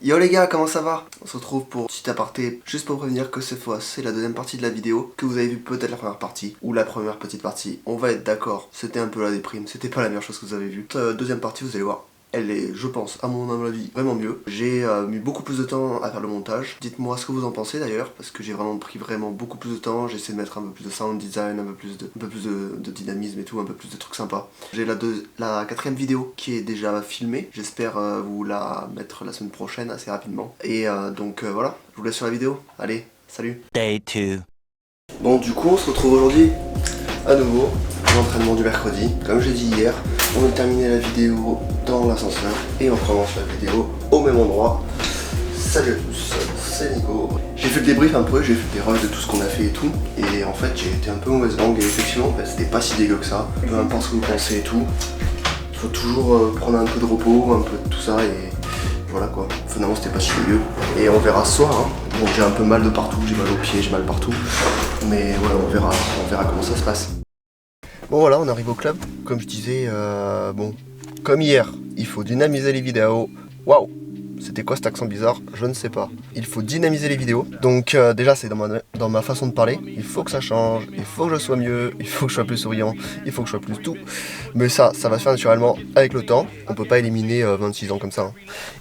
Yo les gars, comment ça va? On se retrouve pour petit aparté, juste pour prévenir que cette fois c'est la deuxième partie de la vidéo, que vous avez vu peut-être la première partie, ou la première petite partie. On va être d'accord, c'était un peu la déprime, c'était pas la meilleure chose que vous avez vue. Deuxième partie, vous allez voir, elle est, je pense, à mon humble avis, vraiment mieux. J'ai mis beaucoup plus de temps à faire le montage. Dites-moi ce que vous en pensez d'ailleurs, parce que j'ai vraiment pris beaucoup plus de temps. J'ai essayé de mettre un peu plus de sound design, un peu plus de dynamisme et tout, un peu plus de trucs sympas. J'ai la quatrième vidéo qui est déjà filmée. J'espère vous la mettre la semaine prochaine assez rapidement. Et donc voilà, je vous laisse sur la vidéo. Allez, salut. Day 2. Bon, du coup, on se retrouve aujourd'hui à nouveau pour l'entraînement du mercredi. Comme j'ai dit hier, on a terminé la vidéo dans l'ascenseur et on commence la vidéo au même endroit. Salut à tous, c'est Nico. J'ai fait le débrief un peu, j'ai fait des rushs de tout ce qu'on a fait et tout. Et en fait, j'ai été un peu mauvaise langue et effectivement, c'était pas si dégueu que ça. Peu importe ce que vous pensez et tout. Il faut toujours prendre un peu de repos, un peu de tout ça et voilà quoi. Finalement, c'était pas si dégueu. Et on verra ce soir. Hein. Bon, j'ai un peu mal de partout, j'ai mal aux pieds, j'ai mal partout. Mais voilà, on verra comment ça se passe. Bon voilà, on arrive au club. Comme je disais, bon, comme hier, il faut dynamiser les vidéos. Waouh, c'était quoi cet accent bizarre? Je ne sais pas. Il faut dynamiser les vidéos. Donc déjà, c'est dans ma façon de parler. Il faut que ça change, il faut que je sois mieux, il faut que je sois plus souriant, il faut que je sois plus tout. Mais ça va se faire naturellement avec le temps. On peut pas éliminer 26 ans comme ça. Hein.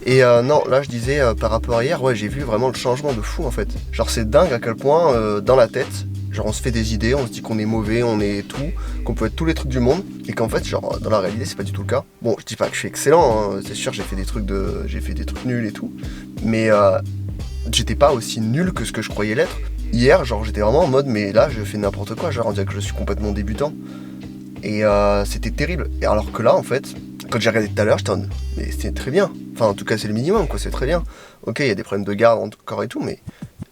Et non, là je disais par rapport à hier, ouais, j'ai vu vraiment le changement de fou en fait. Genre c'est dingue à quel point dans la tête, genre on se fait des idées, on se dit qu'on est mauvais, on est tout, qu'on peut être tous les trucs du monde, et qu'en fait, genre dans la réalité, c'est pas du tout le cas. Bon, je dis pas que je suis excellent, hein, c'est sûr, j'ai fait des trucs nuls et tout, mais j'étais pas aussi nul que ce que je croyais l'être. Hier, genre j'étais vraiment en mode, mais là, je fais n'importe quoi, genre on dirait que je suis complètement débutant, et c'était terrible. Et alors que là, en fait, quand j'ai regardé tout à l'heure, j'étais en mode, mais c'était très bien. Enfin, en tout cas, c'est le minimum, quoi, c'est très bien. Ok, il y a des problèmes de garde encore et tout, mais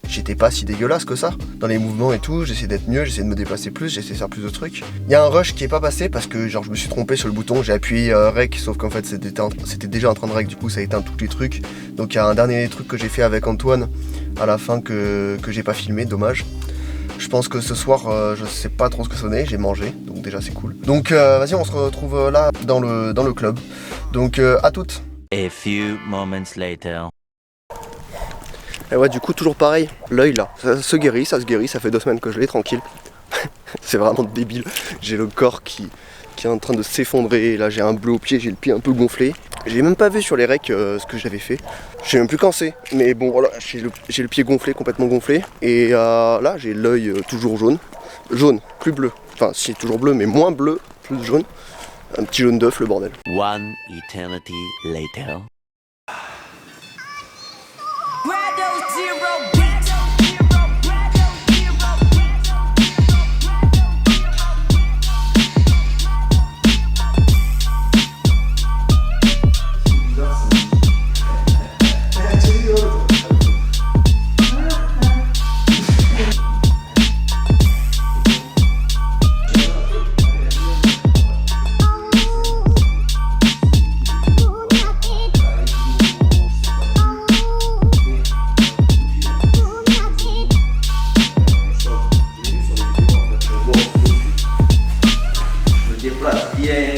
j'étais pas si dégueulasse que ça. Dans les mouvements et tout, j'essayais d'être mieux, j'essayais de me déplacer plus, j'essayais de faire plus de trucs. Il y a un rush qui est pas passé parce que genre je me suis trompé sur le bouton, j'ai appuyé rec, sauf qu'en fait c'était déjà en train de rec, du coup ça a éteint tous les trucs. Donc il y a un dernier truc que j'ai fait avec Antoine à la fin que j'ai pas filmé, dommage. Je pense que ce soir, je sais pas trop ce que ça donnait, j'ai mangé, donc déjà c'est cool. Donc vas-y, on se retrouve là dans le club. Donc à toutes. A few moments later. Et ouais, du coup, toujours pareil, l'œil là, ça se guérit, ça fait 2 semaines que je l'ai tranquille. C'est vraiment débile, j'ai le corps qui est en train de s'effondrer, là j'ai un bleu au pied, j'ai le pied un peu gonflé. J'ai même pas vu sur les recs ce que j'avais fait, je sais même plus quand c'est, mais bon voilà, j'ai le pied gonflé, complètement gonflé, et là j'ai l'œil toujours jaune, plus bleu, enfin si toujours bleu, mais moins bleu, plus jaune, un petit jaune d'œuf le bordel. One eternity later.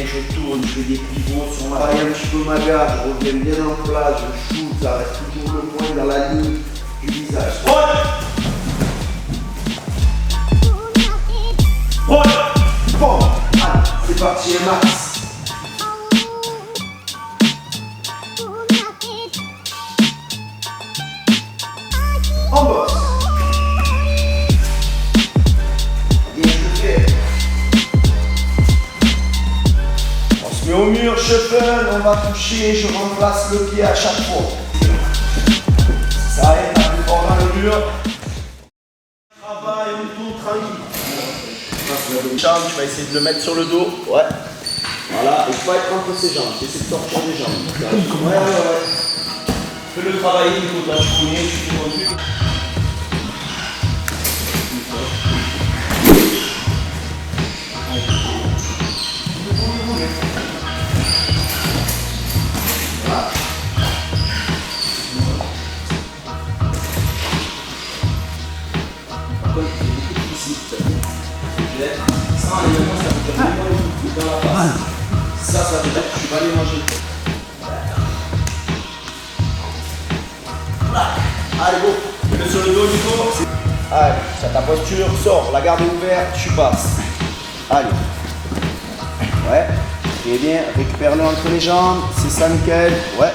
Je tourne, je fais des pivots sur ma taille un petit peu ma garde, je reviens bien en place, je shoot, ça reste toujours le point dans la ligne du visage. Bon, allez, c'est parti, max. En bosse. Mais au mur, shuffle, on va toucher, je remplace le pied à chaque fois. Ça aide à plus fort dans le mur. Travail, on tourne tranquille. Jambe, tu vas essayer de le mettre sur le dos. Ouais. Voilà, il faut être entre ses jambes. Essaye de sortir les jambes. Ouais. Fais-le travailler, Nico, là, tu connais, tu fais ton truc. Ça veut dire que tu vas aller manger. Allez, go. Mets sur le dos, Nico. Allez, t'as ta posture, sors, la garde est ouverte, tu passes. Allez. Ouais. Très bien, récupère-le entre les jambes, c'est ça nickel. Ouais.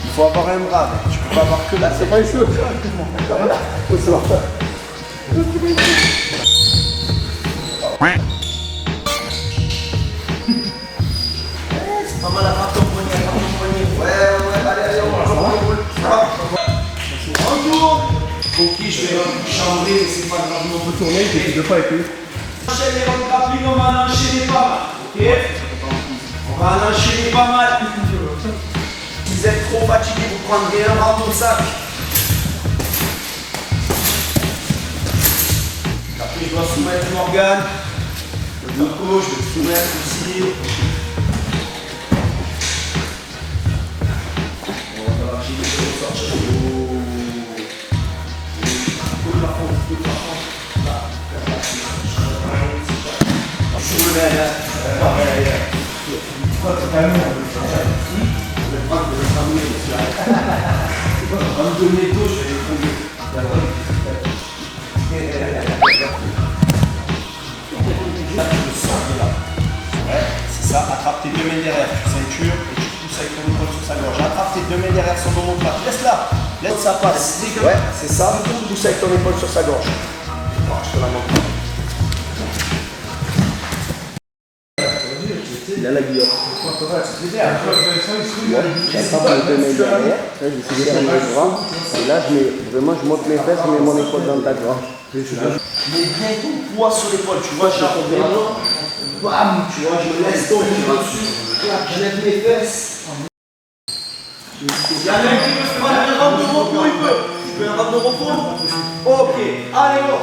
Il faut avoir un bras, tu peux pas avoir que la tête. C'est pas une chose. C'est pas mal, attrape ton poignet, Ouais, allez, on va. Retourne. Ok, je vais chambrer, mais c'est pas grave, on peut tourner, j'ai fait 2 fois avec lui. On enchaîne les round grappling, on va en enchaîner pas mal, ok? On va en enchaîner pas mal. Si vous êtes trop fatigué, vous prendrez un round au sac. Après, je dois soumettre Morgane. Le dos gauche, je vais le soumettre aussi. On va enchaîner sur le sortir. C'est ça, attrape tes 2 mains derrière, ceinture et tu pousses avec ton épaule sur sa gorge. Attrape tes 2 mains derrière son omoplate. Laisse-la, laisse ça passe. Ouais, c'est ça, pousse avec ton épaule sur sa gorge. Je te la montre. Il a la guillotine. J'attrape les 2 mains derrière, là je suis derrière le bras, et là je monte mes fesses, je mets mon épaule dans ta gorge. Mets bien ton poids sur l'épaule, tu vois, je tombe vraiment, bam, tu vois, je me laisse tomber dessus, je lève mes fesses. Il y en a un qui veut se prendre un round de repos, il peut. Tu veux un round de repos? Ok, allez go.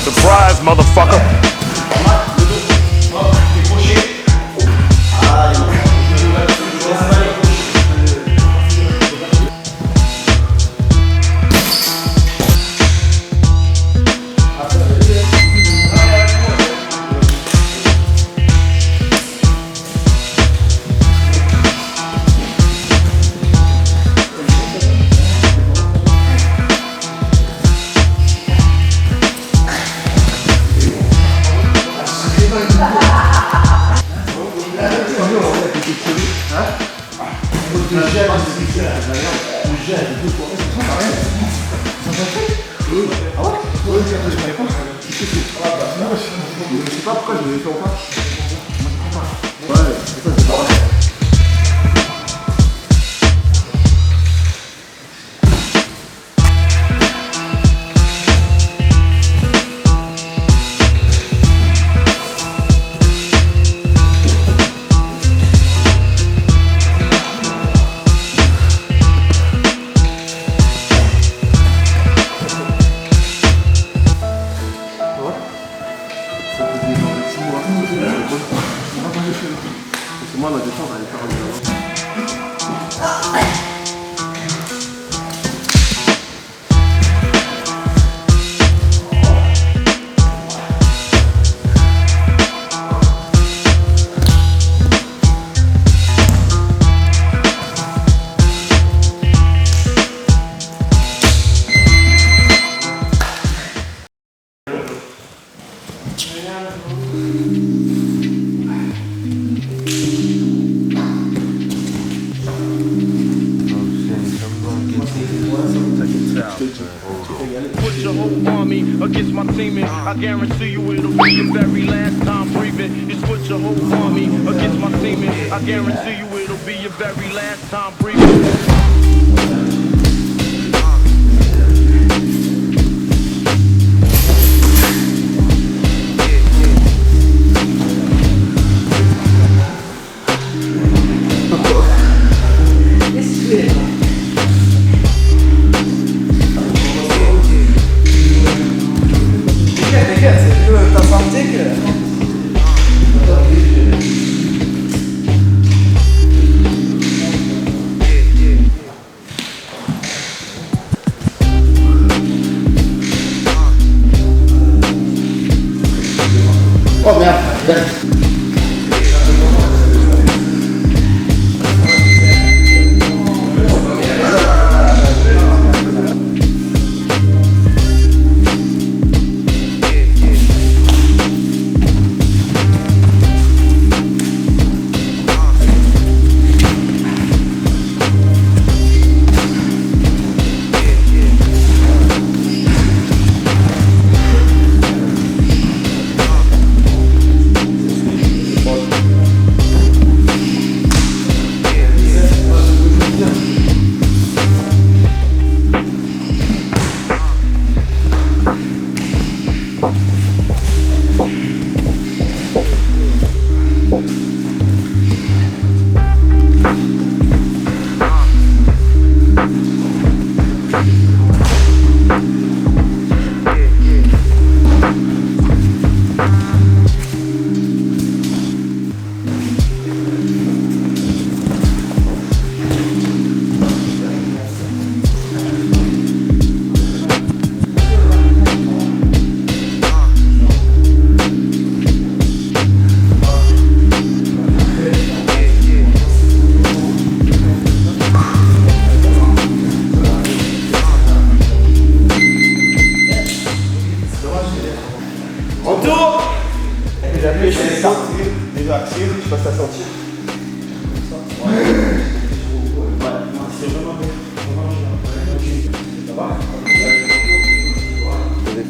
Surprise, motherfucker! Je sais pas pourquoi je l'ai fait encore. Ouais, c'est ça, c'est pas vrai. Moi, ma défense, elle est pas revenue. Put your whole army against my team, and I guarantee you it'll be your very last time breathing. Just put your whole army against my team, and I guarantee you it'll be your very last time breathing.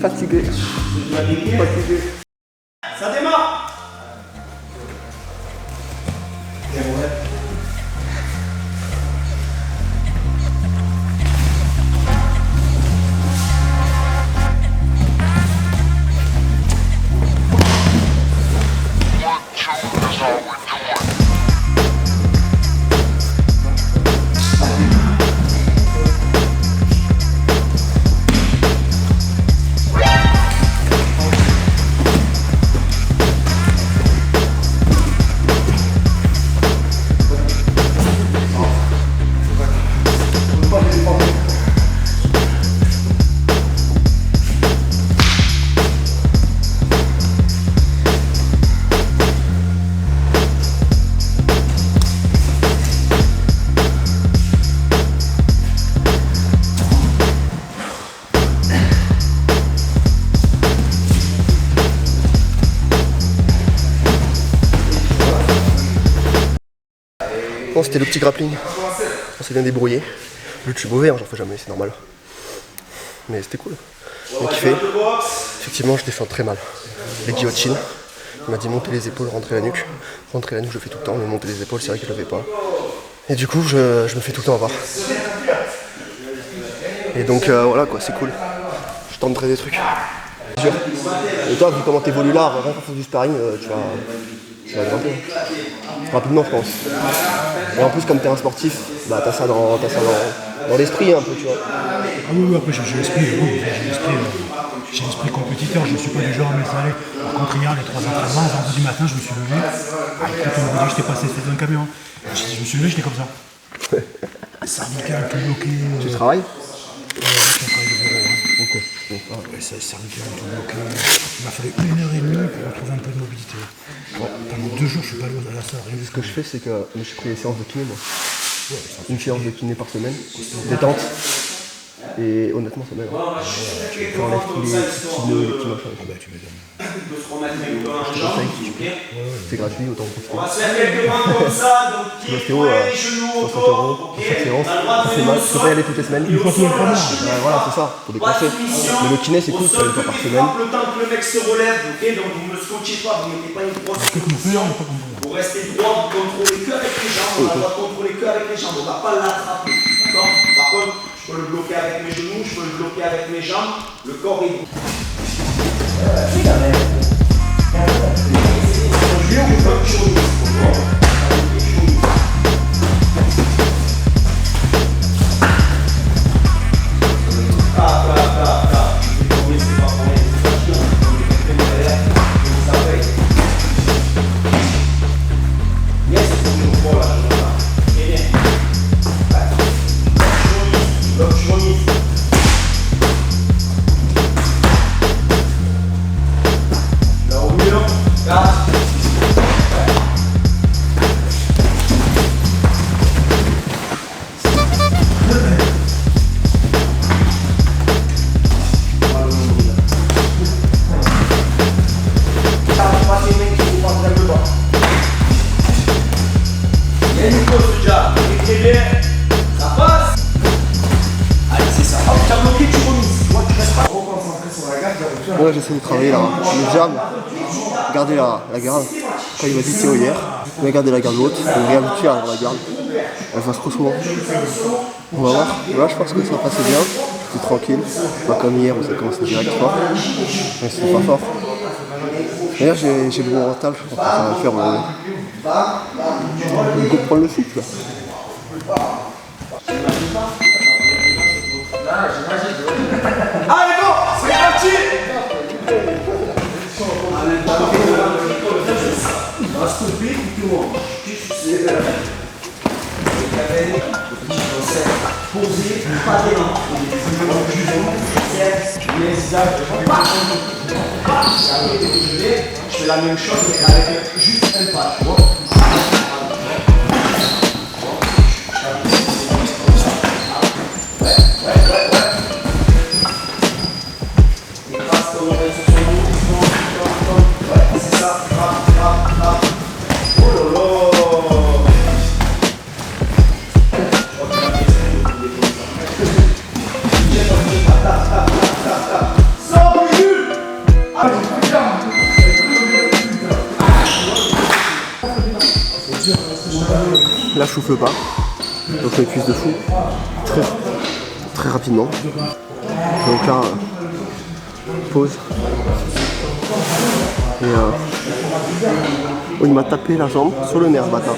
fatigué. Fatigué. Ça démarre. Bon, c'était le petit grappling. On s'est bien débrouillé. Le je suis mauvais, hein, j'en fais jamais, c'est normal. Mais c'était cool. J'ai kiffé. Effectivement, je défends très mal. Les guillotines. Il m'a dit monter les épaules, rentrer la nuque. Rentrer la nuque, je le fais tout le temps, mais monter les épaules, c'est vrai que je le fais pas. Et du coup, je me fais tout le temps avoir. Et donc voilà quoi, c'est cool. Je tenterai des trucs. Et toi, vu comment t'évolues là, rien qu'en faisant du sparring, tu vas grimper. Rapidement, je pense. Et en plus, comme t'es un sportif, bah t'as ça dans l'esprit un peu, tu vois. Ah oui, après j'ai l'esprit compétiteur, je ne suis pas du genre à me laisser aller. Par contre, hier, les 3 entraînements, vendredi matin, je me suis levé. Écoute, on m'a dit que j'étais passé sous un camion. Je me suis levé, j'étais comme ça. Cervical, tout bloqué. Tu travailles? Je travaille de bureau. Ok. Cervical, tout bloqué. Il m'a fallu 1h30 pour retrouver un peu de mobilité. Bon, pendant 2 jours, je suis pas allé à la salle. Ce que je fais, c'est que je pris des séances de kiné, moi. Une séance de kiné par semaine, détente. Et honnêtement, ça m'aide. J'enlève tous les petits machins. Ah bah, tu m'étonnes. Je te conseille. C'est gratuit, autant en profiter. On va se faire quelques mains comme ça, donc L'ostéo, 60 € pour chaque séance. Ça fait mal. Tu peux pas y aller toutes les semaines. Une fois tous les 3 mois. Voilà, c'est ça. Faut dépenser. Mais le kiné, c'est cool, ça une fois par semaine. Le temps que le mec se relève, ok, donc vous ne me scotchez pas, vous ne mettez pas une grosse. Vous restez droit, vous contrôlez que avec les jambes, on a le droit de contrôler que avec les jambes, on ne va pas l'attraper, d'accord? Par contre, je peux le bloquer avec mes genoux, je peux le bloquer avec mes jambes, le corps est... Là j'essaie de travailler là, le jab, garder la garde. Quand il m'a dit Théo hier, il m'a gardé la garde haute, il m'a réhabitué à avoir la garde. Elle passe trop souvent. On va voir. Là je pense que ça passait bien, c'était tranquille. Pas comme hier où ça commençait direct fort. Mais c'était pas fort. D'ailleurs j'ai le bon mental, je pense que ça va le faire. On peut prendre le souffle là. Allez go, c'est parti. On va stopper tout le monde. Poser, pas d'élan. Je fais la même chose mais avec juste un pas, tu vois. Sans bruit. souffle pas. Donc je m'épuise de fou. Très rapidement. Donc là, pause. Et il m'a tapé la jambe sur le nerf ce matin.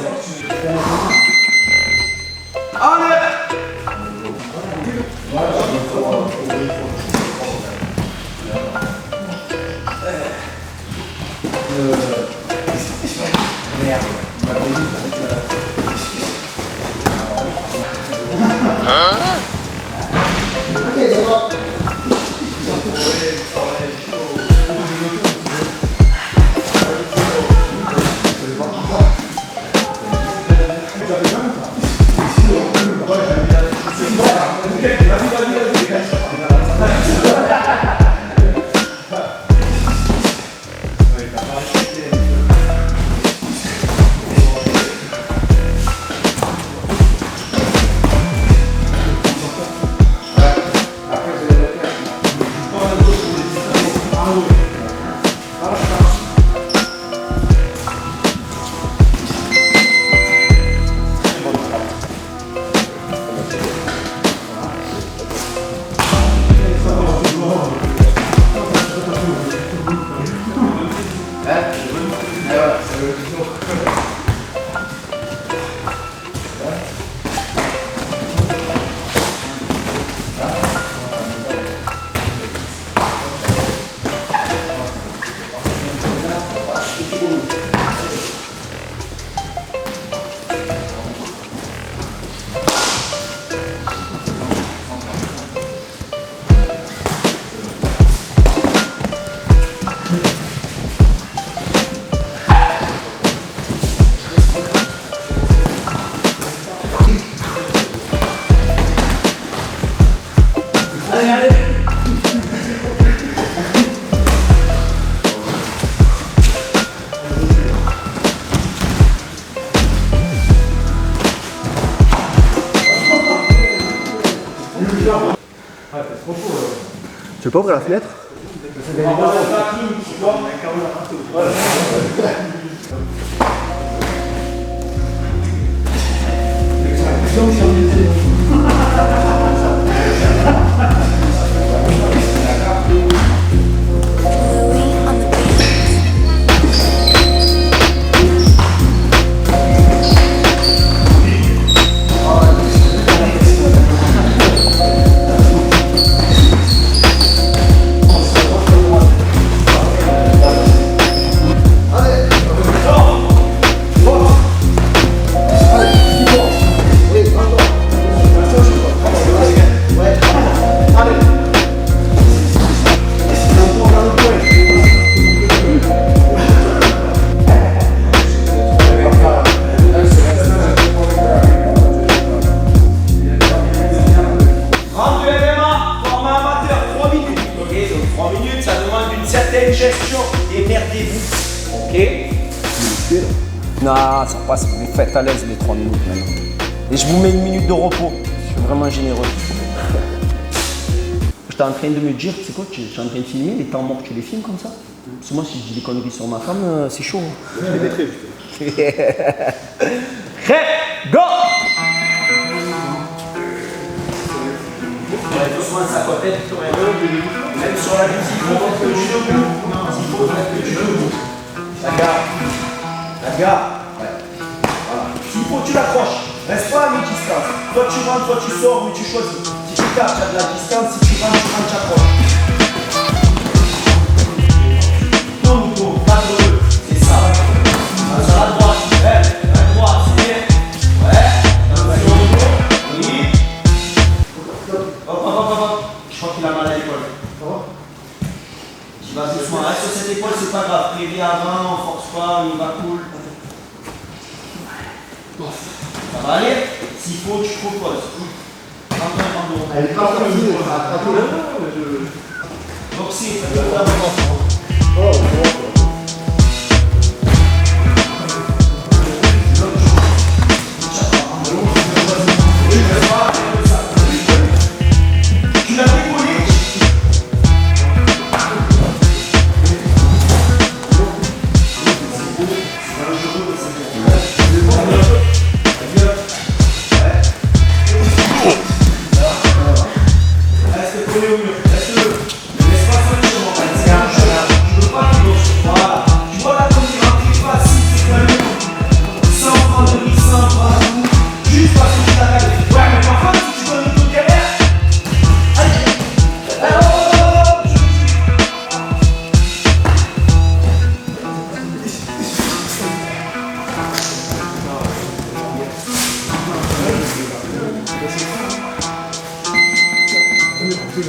Tu veux pas ouvrir la fenêtre? Non, ça passe, vous faites à l'aise les 3 minutes maintenant. Et je vous mets 1 minute de repos. Je suis vraiment généreux. J'étais en train de me dire, c'est quoi, je suis en train de filmer, les temps morts, tu les filmes comme ça? Parce que moi, si je dis des conneries sur ma femme, c'est chaud. Je les mettrai juste. Prêt, go! Doucement, ça peut être même sur la musique, il faut mettre que du debout. Il faut mettre que du debout. La garde. La garde. Ouais. Voilà. S'il faut, tu l'accroches. Reste pas à mi-distance. Toi tu rentres, toi tu sors, mais tu choisis. Si tu tapes, tu as de la distance. Si tu rentres, tu accroches. Tourne, cadre-le. C'est ça. Sur la droite. La droite, c'est bien. Ouais. Attention au dos. Oui. Hop. Je crois qu'il a mal à l'épaule. Tu vas doucement. Reste sur cette épaule, c'est pas grave. Préviens avant, on force pas, on y va cool. Ça va aller? S'il faut, tu proposes. Elle est pas facile, Boxer, ça peut vraiment. Tu l'as décollé.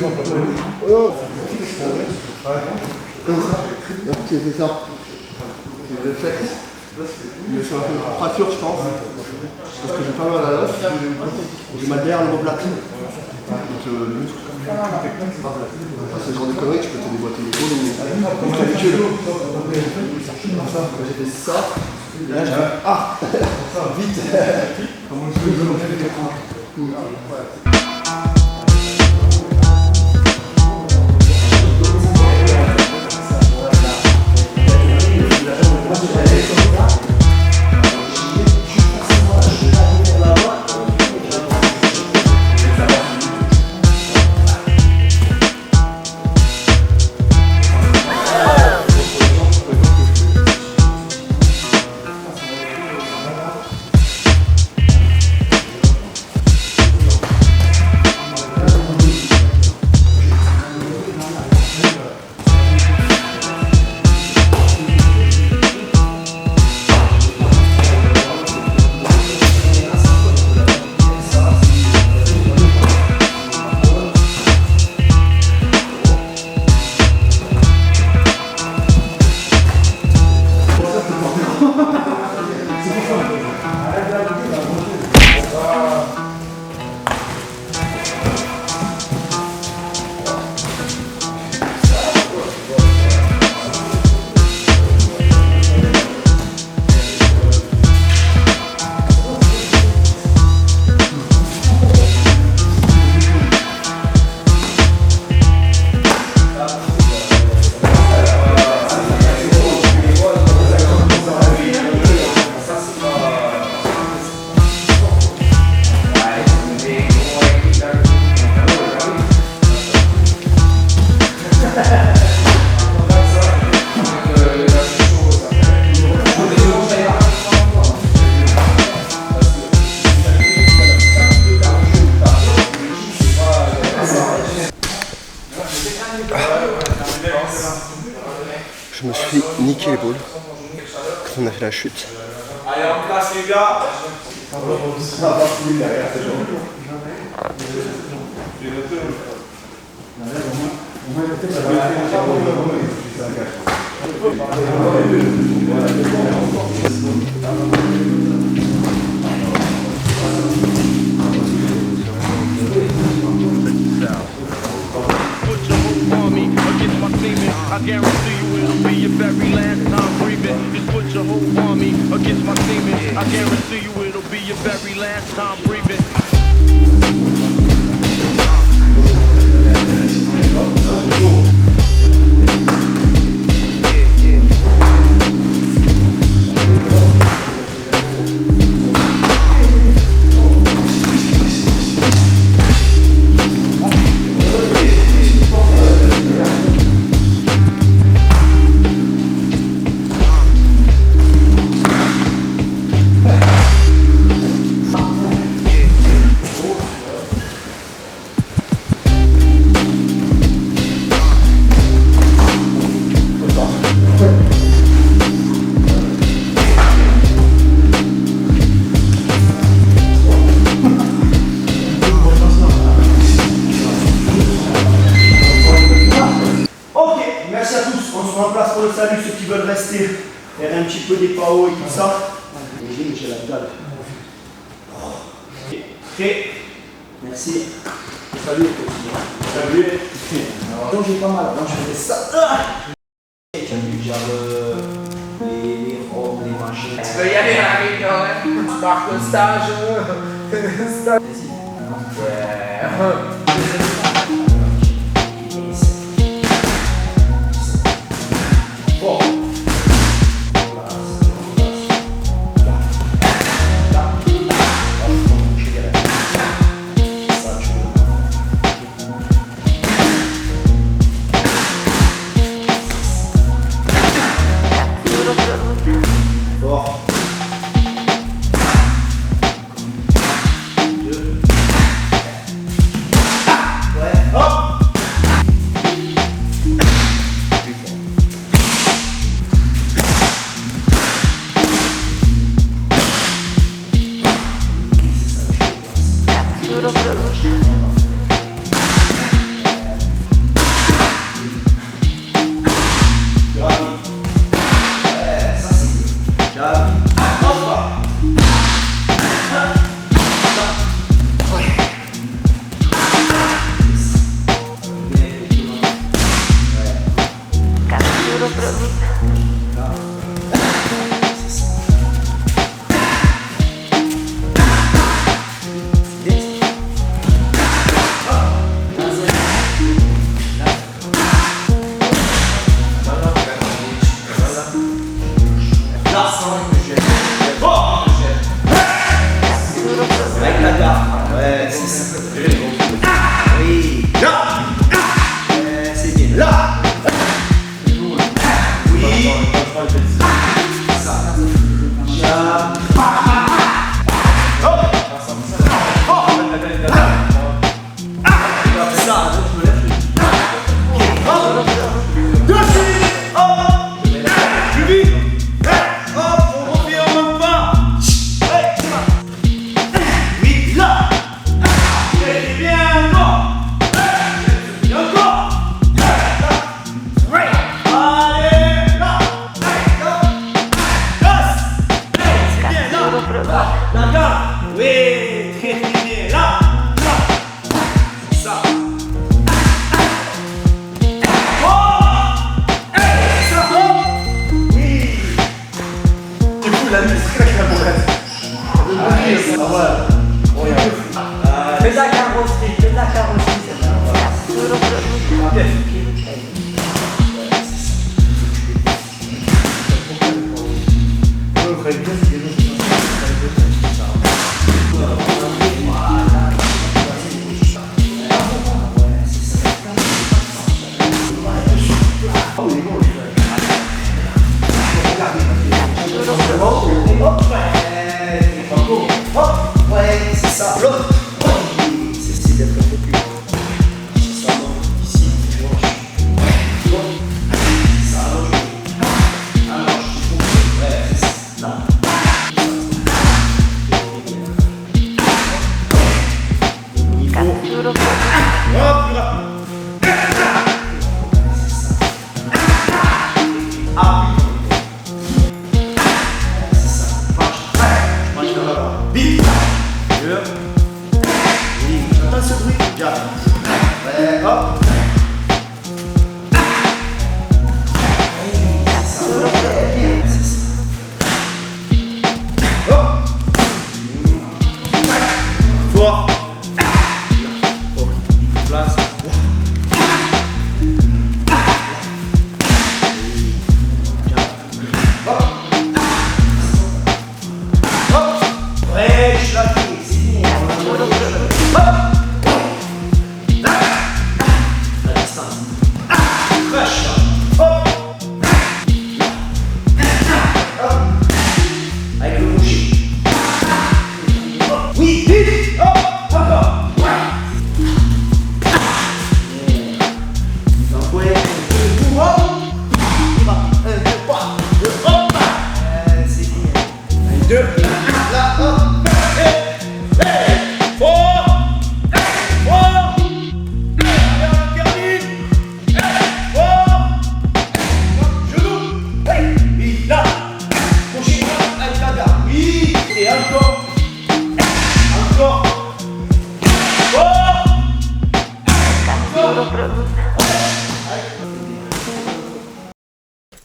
Oh. Comme ça. Tu fais ça. Je le fais. Je me fais un peu de fracture, je pense. Parce que j'ai pas mal à l'os. J'ai mal derrière le plat. Donc le muscle. Ce genre de conneries, tu peux te déboîter les côtes ou t'habituer. Comme ça, quand j'ai fait ça, là je dis ah vite. Je me suis niqué l'épaule quand on a fait la chute. Allez, en place les gars. I guarantee you it'll be your very last time breathing. Just put your whole army against my demons. I guarantee you it'll be your very last time breathing. En place pour le salut, ceux qui veulent rester, faire un petit peu des PAO et tout ça. J'ai la dalle. Prêt. Merci. Salut. Salut. Donc j'ai pas mal. Donc je fais ça. Tu as vu déjà les robes, les machines. Tu peux y aller, Harry, quand même. Tu marques le stage. ça, l'autre. C'est d'être un peu plus. C'est ça, ici, tu vois. Ça allonge. Allonge, tu comprends. Ouais, c'est ça. Là.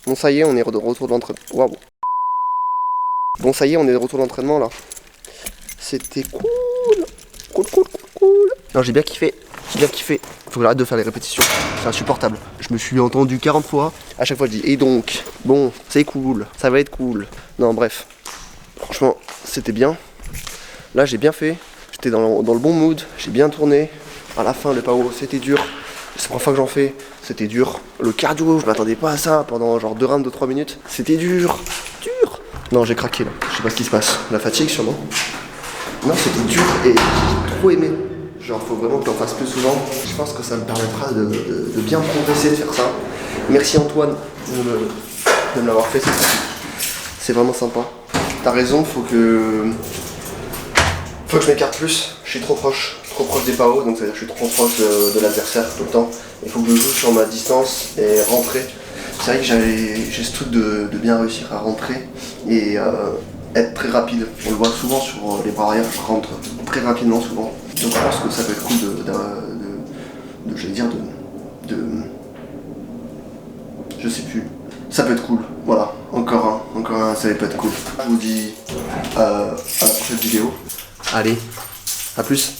Bon ça y est, on est de retour de l'entraînement. Waouh. Bon ça y est, on est de retour de l'entraînement là. C'était cool. Cool. Non, j'ai bien kiffé. Faut que j'arrête de faire les répétitions. C'est insupportable. Je me suis entendu 40 fois. À chaque fois je dis et donc, bon, c'est cool, ça va être cool. Non bref. Franchement, c'était bien. Là j'ai bien fait. J'étais dans le bon mood. J'ai bien tourné. À la fin le PAO c'était dur. C'est la première fois que j'en fais. C'était dur. Le cardio, je m'attendais pas à ça pendant genre 2 rounds de 3 minutes. C'était dur. Non, j'ai craqué là. Je sais pas ce qui se passe. La fatigue sûrement. Non, c'était dur et j'ai trop aimé. Genre, faut vraiment que j'en fasse plus souvent. Je pense que ça me permettra de bien progresser, de faire ça. Merci Antoine de me l'avoir fait. C'est vraiment sympa. T'as raison, faut que je m'écarte plus. Je suis trop proche des PAO, donc c'est-à-dire que je suis trop proche de l'adversaire tout le temps. Il faut que je joue sur ma distance et rentrer. C'est vrai que j'ai ce truc de bien réussir à rentrer et être très rapide. On le voit souvent sur les bras arrière, je rentre très rapidement souvent. Donc je pense que ça peut être cool je sais plus. Ça peut être cool. Voilà, encore un, ça peut être cool. Je vous dis à la prochaine vidéo. Allez, à plus.